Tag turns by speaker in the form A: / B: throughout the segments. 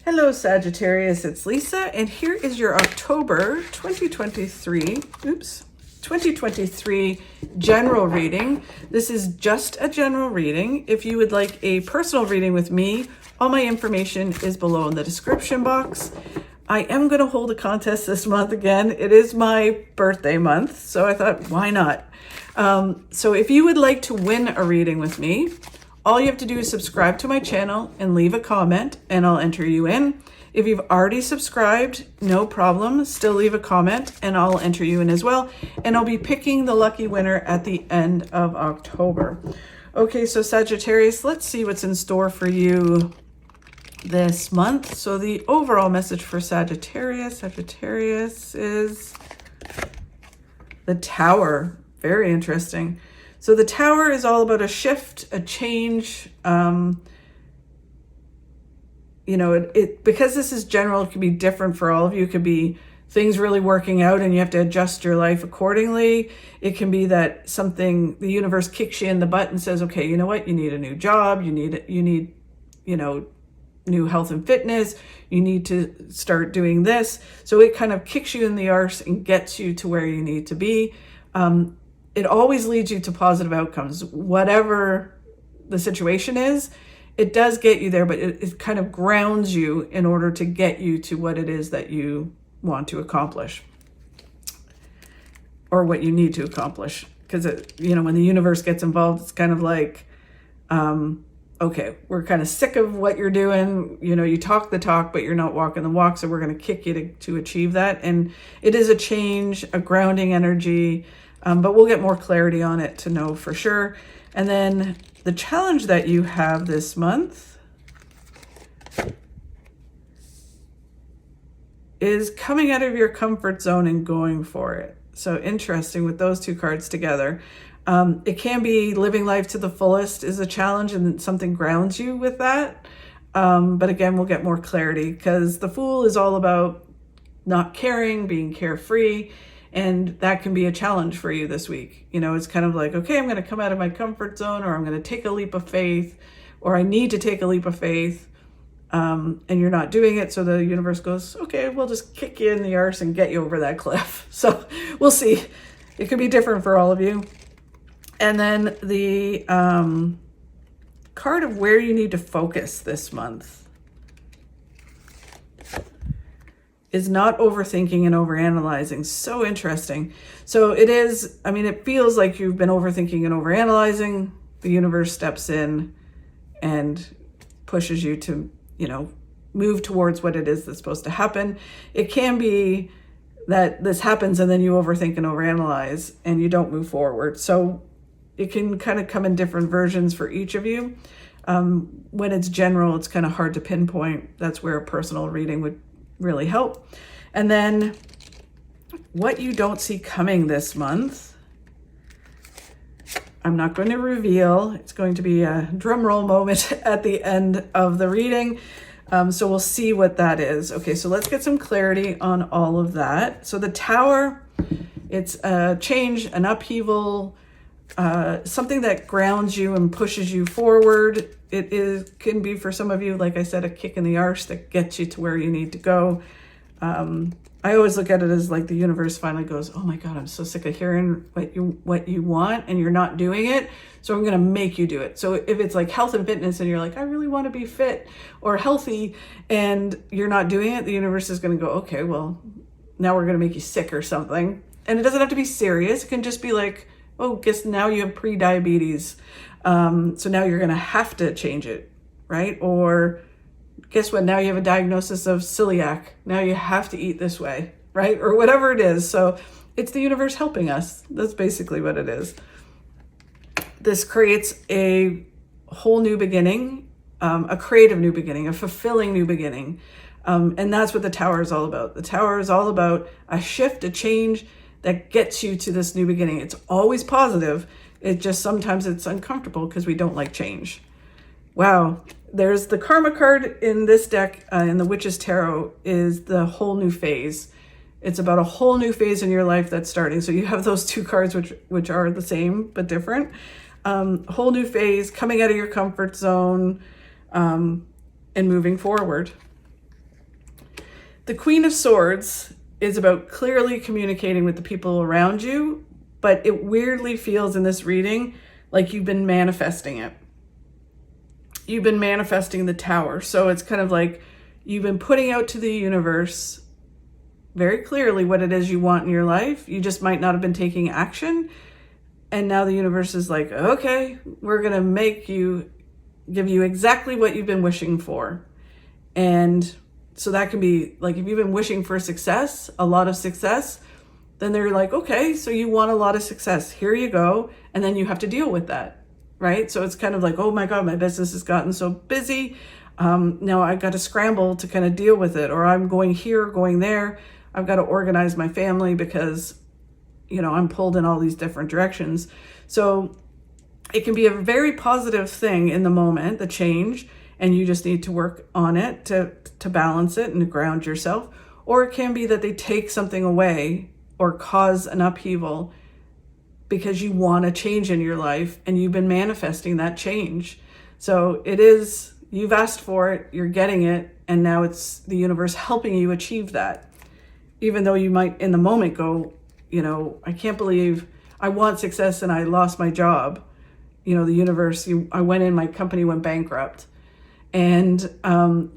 A: Hello Sagittarius, it's Lisa, and here is your October 2023 general reading. This is just a general reading. If you would like a personal reading with me, all my information is below in the description box. I am going to hold a contest this month again. It is my birthday month, so I thought, why not? So if you would like to win a reading with me, all you have to do is subscribe to my channel and leave a comment and I'll enter you in. If you've already subscribed, no problem. Still leave a comment and I'll enter you in as well. And I'll be picking the lucky winner at the end of October. Okay, so Sagittarius, let's see what's in store for you this month. So the overall message for Sagittarius is the Tower. Very interesting. So the Tower is all about a shift, a change. Because this is general, it could be different for all of you. It could be things really working out and you have to adjust your life accordingly. It can be that the universe kicks you in the butt and says, okay, you know what? You need a new job. You need, new health and fitness. You need to start doing this. So it kind of kicks you in the arse and gets you to where you need to be. It always leads you to positive outcomes. Whatever the situation is, it does get you there, but it kind of grounds you in order to get you to what it is that you want to accomplish or what you need to accomplish. Because, when the universe gets involved, it's kind of like, okay, we're kind of sick of what you're doing. You talk the talk, but you're not walking the walk. So we're going to kick you to achieve that. And it is a change, a grounding energy. But we'll get more clarity on it to know for sure. And then the challenge that you have this month is coming out of your comfort zone and going for it. So interesting with those two cards together. It can be living life to the fullest is a challenge and something grounds you with that. But again, we'll get more clarity because the Fool is all about not caring, being carefree. And that can be a challenge for you this week. It's kind of like, okay, I'm going to come out of my comfort zone, or I'm going to take a leap of faith, or I need to take a leap of faith, and you're not doing it. So the universe goes, okay, we'll just kick you in the arse and get you over that cliff. So we'll see. It could be different for all of you. And then the card of where you need to focus this month is not overthinking and overanalyzing. So interesting. So it is, it feels like you've been overthinking and overanalyzing. The universe steps in and pushes you to, move towards what it is that's supposed to happen. It can be that this happens and then you overthink and overanalyze and you don't move forward. So it can kind of come in different versions for each of you. When it's general, it's kind of hard to pinpoint. That's where a personal reading would really help. And then what you don't see coming this month, I'm not going to reveal. It's going to be a drum roll moment at the end of the reading. So we'll see what that is. Okay, so let's get some clarity on all of that. So the Tower, it's a change, an upheaval, something that grounds you and pushes you forward. It can be for some of you, like I said, a kick in the arse that gets you to where you need to go. I always look at it as like the universe finally goes, oh my God, I'm so sick of hearing what you want and you're not doing it. So I'm going to make you do it. So if it's like health and fitness and you're like, I really want to be fit or healthy and you're not doing it, the universe is going to go, okay, well, now we're going to make you sick or something. And it doesn't have to be serious. It can just be like, oh, guess now you have pre-diabetes. So now you're going to have to change it, right? Or guess what? Now you have a diagnosis of celiac. Now you have to eat this way, right? Or whatever it is. So it's the universe helping us. That's basically what it is. This creates a whole new beginning, a creative new beginning, a fulfilling new beginning. And that's what the Tower is all about. The Tower is all about a shift, a change that gets you to this new beginning. It's always positive. It just sometimes it's uncomfortable because we don't like change. Wow. There's the Karma card in this deck, in the Witch's Tarot, is the whole new phase. It's about a whole new phase in your life that's starting. So you have those two cards, which are the same but different. Whole new phase, coming out of your comfort zone, and moving forward. The Queen of Swords is about clearly communicating with the people around you, but it weirdly feels in this reading like you've been manifesting it. You've been manifesting the Tower. So it's kind of like you've been putting out to the universe very clearly what it is you want in your life. You just might not have been taking action. And now the universe is like, okay, we're going to give you exactly what you've been wishing for. And so that can be like, if you've been wishing for success, a lot of success, then they're like, okay, so you want a lot of success. Here you go. And then you have to deal with that, right? So it's kind of like, oh my God, my business has gotten so busy. Now I got to scramble to kind of deal with it. Or I'm going here, going there. I've got to organize my family because, I'm pulled in all these different directions. So it can be a very positive thing in the moment, the change, and you just need to work on it to balance it and to ground yourself. Or it can be that they take something away or cause an upheaval because you want a change in your life and you've been manifesting that change. So you've asked for it, you're getting it, and now it's the universe helping you achieve that. Even though you might in the moment go, I can't believe I want success and I lost my job. The universe, I went in, my company went bankrupt. And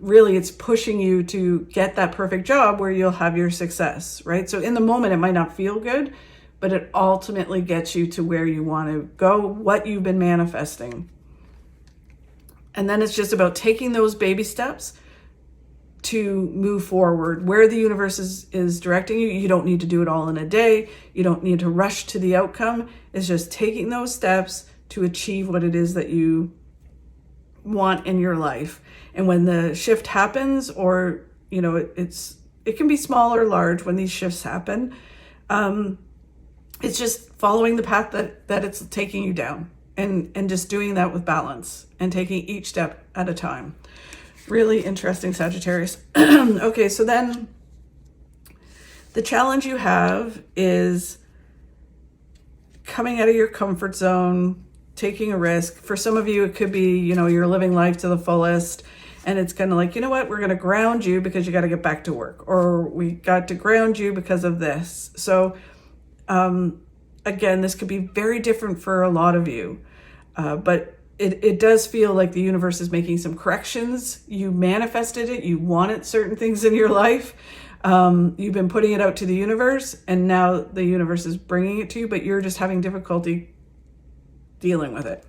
A: really it's pushing you to get that perfect job where you'll have your success, right? So in the moment, it might not feel good, but it ultimately gets you to where you want to go, what you've been manifesting. And then it's just about taking those baby steps to move forward. Where the universe is directing you, you don't need to do it all in a day. You don't need to rush to the outcome. It's just taking those steps to achieve what it is that you want in your life. And when the shift happens, or it can be small or large when these shifts happen, it's just following the path that it's taking you down, and just doing that with balance and taking each step at a time. Really interesting, Sagittarius. Okay, so then the challenge you have is coming out of your comfort zone, taking a risk. For some of you, it could be, you're living life to the fullest, and it's kind of like, what, we're going to ground you because you got to get back to work, or we got to ground you because of this. So again, this could be very different for a lot of you, but it does feel like the universe is making some corrections. You manifested it. You wanted certain things in your life. You've been putting it out to the universe, and now the universe is bringing it to you, but you're just having difficulty dealing with it,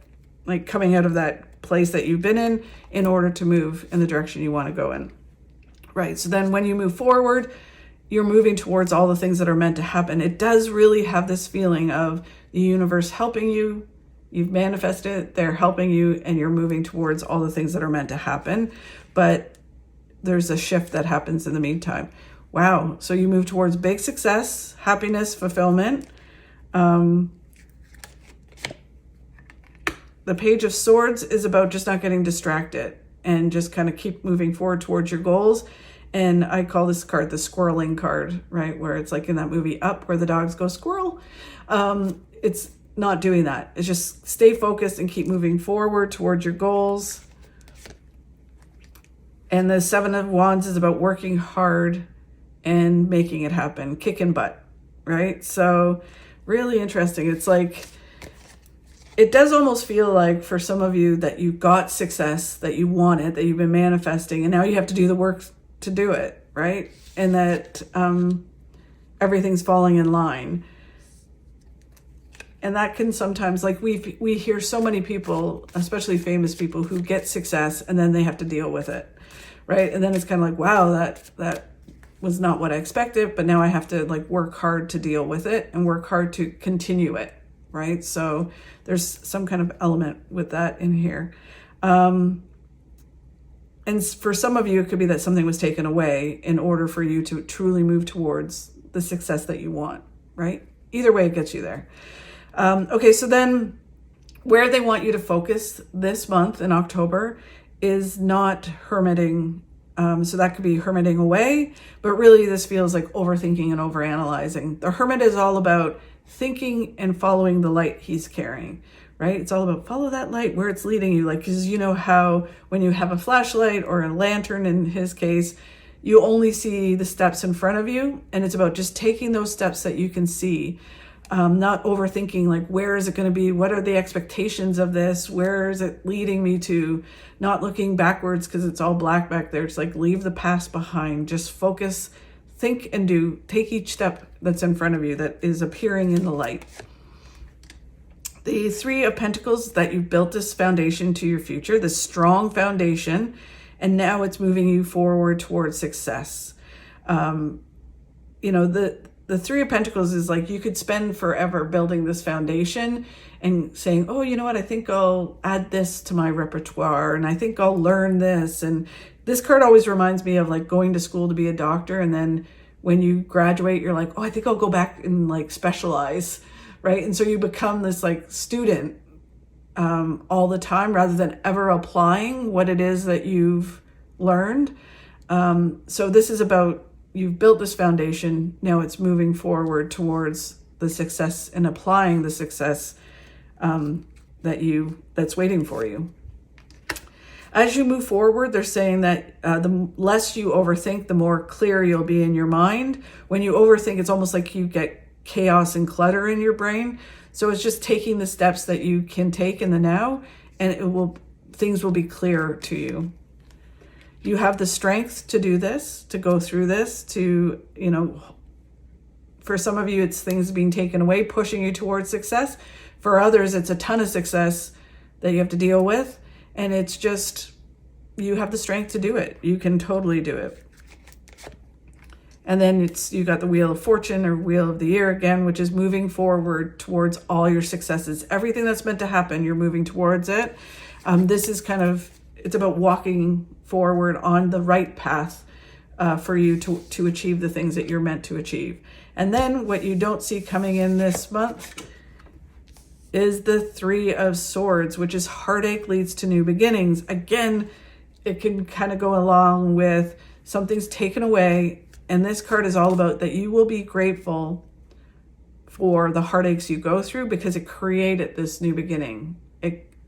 A: like coming out of that place that you've been in order to move in the direction you want to go in. Right. So then when you move forward, you're moving towards all the things that are meant to happen. It does really have this feeling of the universe helping you. You've manifested it, they're helping you, and you're moving towards all the things that are meant to happen. But there's a shift that happens in the meantime. Wow. So you move towards big success, happiness, fulfillment. The Page of Swords is about just not getting distracted and just kind of keep moving forward towards your goals. And I call this card the squirreling card, right? Where it's like in that movie Up, where the dogs go squirrel. It's not doing that. It's just stay focused and keep moving forward towards your goals. And the Seven of Wands is about working hard and making it happen, kicking butt, right? So really interesting. It's like, it does almost feel like for some of you that you got success that you wanted, that you've been manifesting, and now you have to do the work to do it, right? And that everything's falling in line. And that can sometimes, like we hear so many people, especially famous people, who get success and then they have to deal with it, right? And then it's kind of like, wow, that was not what I expected, but now I have to like work hard to deal with it and work hard to continue it, right? So there's some kind of element with that in here. And for some of you, it could be that something was taken away in order for you to truly move towards the success that you want, right? Either way, it gets you there. Okay, so then where they want you to focus this month in October is not hermiting. So that could be hermiting away, but really this feels like overthinking and overanalyzing. The hermit is all about thinking and following the light he's carrying, right? It's all about follow that light where it's leading you. Like, because you know how when you have a flashlight or a lantern, in his case, you only see the steps in front of you, and it's about just taking those steps that you can see. Not overthinking, like, where is it going to be? What are the expectations of this? Where is it leading me to? Not looking backwards because it's all black back there. It's like, leave the past behind. Just focus, think, and do. Take each step that's in front of you that is appearing in the light. The Three of Pentacles, that you've built this foundation to your future, this strong foundation, and now it's moving you forward towards success. The Three of Pentacles is like, you could spend forever building this foundation and saying, oh, you know what, I think I'll add this to my repertoire, and I think I'll learn this. And this card always reminds me of like going to school to be a doctor, and then when you graduate, you're like, oh, I think I'll go back and like specialize, right? And so you become this like student all the time, rather than ever applying what it is that you've learned. So this is about, you've built this foundation, now it's moving forward towards the success and applying the success that's waiting for you. As you move forward, they're saying that the less you overthink, the more clear you'll be in your mind. When you overthink, it's almost like you get chaos and clutter in your brain. So it's just taking the steps that you can take in the now, and things will be clearer to you. You have the strength to do this, to go through this, to, for some of you, it's things being taken away, pushing you towards success. For others, it's a ton of success that you have to deal with. And it's just, you have the strength to do it. You can totally do it. And then you got the Wheel of Fortune, or Wheel of the Year again, which is moving forward towards all your successes. Everything that's meant to happen, you're moving towards it. This is it's about walking forward on the right path for you to achieve the things that you're meant to achieve. And then what you don't see coming in this month is the Three of Swords, which is heartache leads to new beginnings. Again, it can kind of go along with something's taken away. And this card is all about that you will be grateful for the heartaches you go through, because it created this new beginning.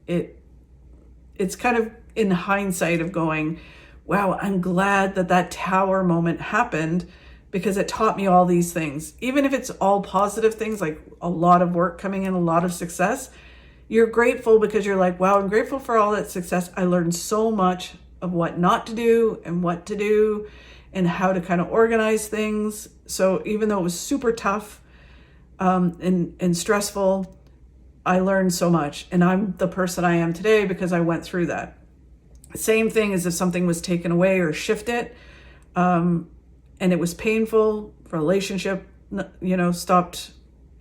A: It's kind of in hindsight of going, wow, I'm glad that Tower moment happened, because it taught me all these things. Even if it's all positive things, like a lot of work coming in, a lot of success, you're grateful because you're like, wow, I'm grateful for all that success. I learned so much of what not to do and what to do and how to kind of organize things. So even though it was super tough and stressful, I learned so much. And I'm the person I am today because I went through that. Same thing as if something was taken away or shifted, and it was painful, relationship, stopped,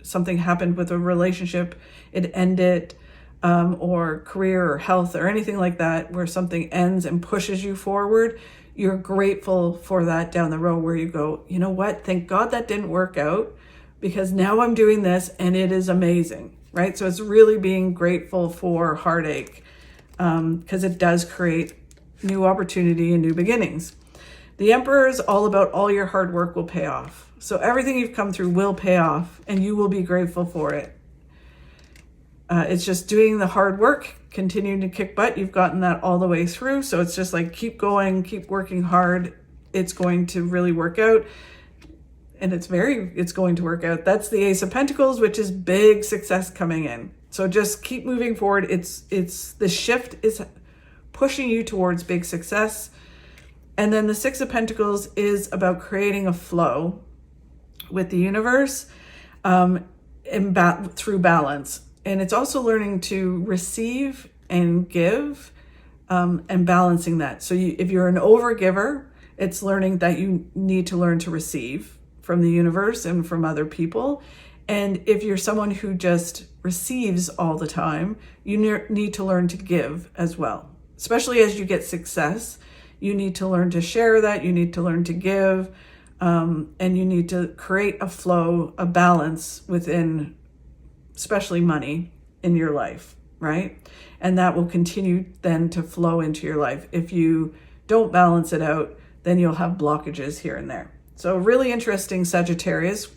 A: something happened with a relationship, it ended, or career or health or anything like that, where something ends and pushes you forward. You're grateful for that down the road, where you go, you know what? Thank God that didn't work out, because now I'm doing this and it is amazing, right? So it's really being grateful for heartache, because it does create new opportunity and new beginnings. The Emperor is all about all your hard work will pay off. So everything you've come through will pay off, and you will be grateful for it. It's just doing the hard work, continuing to kick butt. You've gotten that all the way through. So it's just like, keep going, keep working hard. It's going to really work out. And it's going to work out. That's the Ace of Pentacles, which is big success coming in. So just keep moving forward. The shift is pushing you towards big success. And then the Six of Pentacles is about creating a flow with the universe through balance. And it's also learning to receive and give and balancing that. So if you're an overgiver, it's learning that you need to learn to receive from the universe and from other people. And if you're someone who just receives all the time, you need to learn to give as well. Especially as you get success, you need to learn to share that, you need to learn to give, and you need to create a flow, a balance within, especially money in your life, right? And that will continue then to flow into your life. If you don't balance it out, then you'll have blockages here and there. So really interesting, Sagittarius.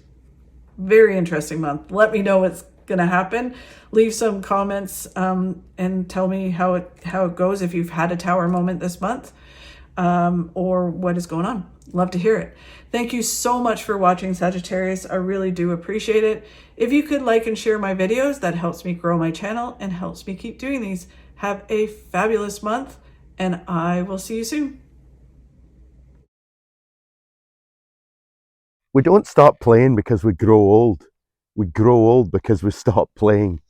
A: Very interesting month. Let me know what's going to happen. Leave some comments and tell me how it goes if you've had a Tower moment this month. or what is going on. Love to hear it. Thank you so much for watching, Sagittarius. I really do appreciate it. If you could like and share my videos, that helps me grow my channel and helps me keep doing these. Have a fabulous month, and I will see you soon.
B: We don't stop playing because we grow old. We grow old because we stop playing.